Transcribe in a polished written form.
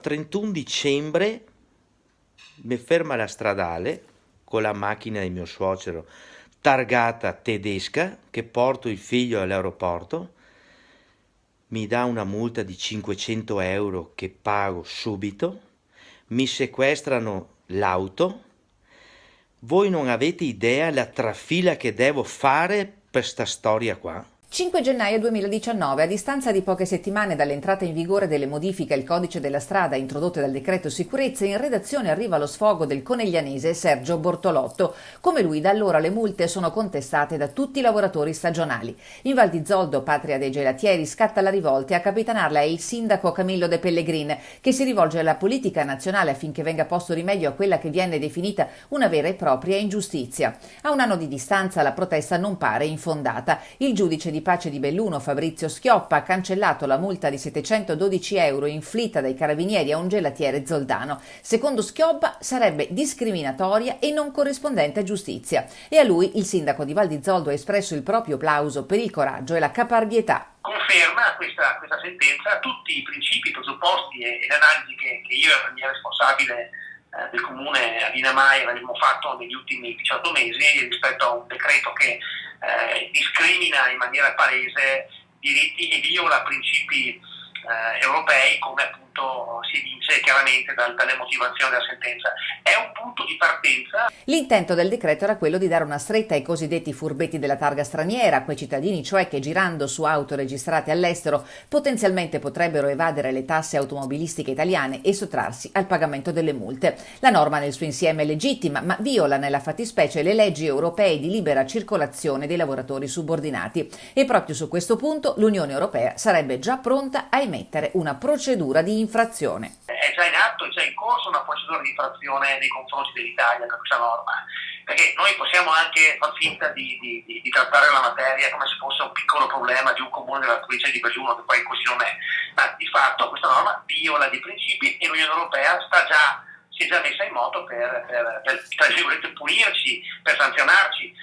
31 dicembre mi ferma alla stradale con la macchina di mio suocero targata tedesca che porto il figlio all'aeroporto, mi dà una multa di 500 euro che pago subito, mi sequestrano l'auto. Voi non avete idea la trafila che devo fare per sta storia qua. 5 gennaio 2019, a distanza di poche settimane dall'entrata in vigore delle modifiche al codice della strada introdotte dal decreto sicurezza, in redazione arriva lo sfogo del coneglianese Sergio Bortolotto. Come lui, da allora le multe sono contestate da tutti i lavoratori stagionali. In Val di Zoldo, patria dei gelatieri, scatta la rivolta e a capitanarla è il sindaco Camillo De Pellegrin, che si rivolge alla politica nazionale affinché venga posto rimedio a quella che viene definita una vera e propria ingiustizia. A un anno di distanza la protesta non pare infondata. Il giudice di pace di Belluno, Fabrizio Schioppa, ha cancellato la multa di 712 euro inflitta dai carabinieri a un gelatiere zoldano. Secondo Schioppa sarebbe discriminatoria e non corrispondente a giustizia. E a lui il sindaco di Val di Zoldo ha espresso il proprio plauso per il coraggio e la caparbietà. Conferma questa sentenza tutti i principi, presupposti e le analisi che io e la mia responsabile del comune Alina Maier abbiamo fatto negli ultimi 18 mesi rispetto a un decreto che discrimina in maniera palese diritti e viola principi europei, come appunto si evince chiaramente dalle motivazioni della sentenza. È un punto di partenza. L'intento del decreto era quello di dare una stretta ai cosiddetti furbetti della targa straniera, quei cittadini cioè che girando su auto registrate all'estero potenzialmente potrebbero evadere le tasse automobilistiche italiane e sottrarsi al pagamento delle multe. La norma nel suo insieme è legittima, ma viola nella fattispecie le leggi europee di libera circolazione dei lavoratori subordinati. E proprio su questo punto l'Unione Europea sarebbe già pronta a emettere una procedura di infrazione. È già in atto, è già in corso una procedura di infrazione nei confronti dell'Italia per questa norma, perché noi possiamo anche far finta di trattare la materia come se fosse un piccolo problema di un comune della provincia di Belluno, che poi così non è, ma di fatto questa norma viola dei principi e l'Unione Europea si è già messa in moto per punirci, per sanzionarci.